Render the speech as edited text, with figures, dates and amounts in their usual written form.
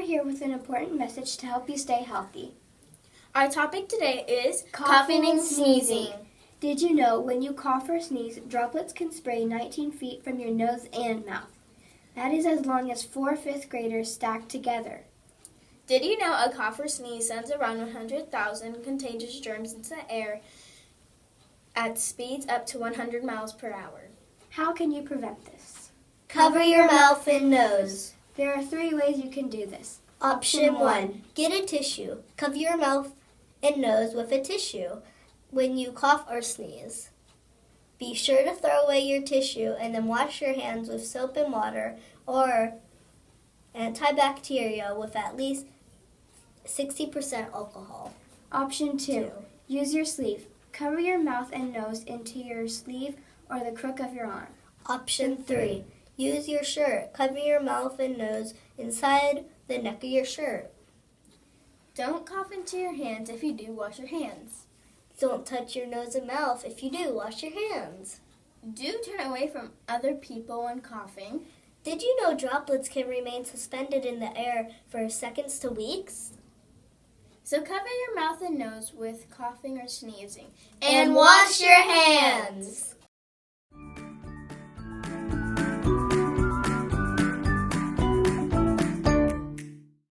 here with an important message to help you stay healthy. Our topic today is Coughing and sneezing. Did you know when you cough or sneeze, droplets can spray 19 feet from your nose and mouth? That is as long as 4 fifth graders stacked together. Did you know a cough or sneeze sends around 100,000 contagious germs into the air at speeds up to 100 miles per hour? How can you prevent this? Cover your mouth and nose. There are 3 ways you can do this. Option 1. Get a tissue. Cover your mouth and nose with a tissue when you cough or sneeze. Be sure to throw away your tissue and then wash your hands with soap and water or antibacterial with at least 60% alcohol. Option 2. Use your sleeve. Cover your mouth and nose into your sleeve or the crook of your arm. Option 3. Use your shirt. Cover your mouth and nose inside the neck of your shirt. Don't cough into your hands. If you do, wash your hands. Don't touch your nose and mouth. If you do, wash your hands. Do turn away from other people when coughing. Did you know droplets can remain suspended in the air for seconds to weeks? So cover your mouth and nose with coughing or sneezing. And wash your hands!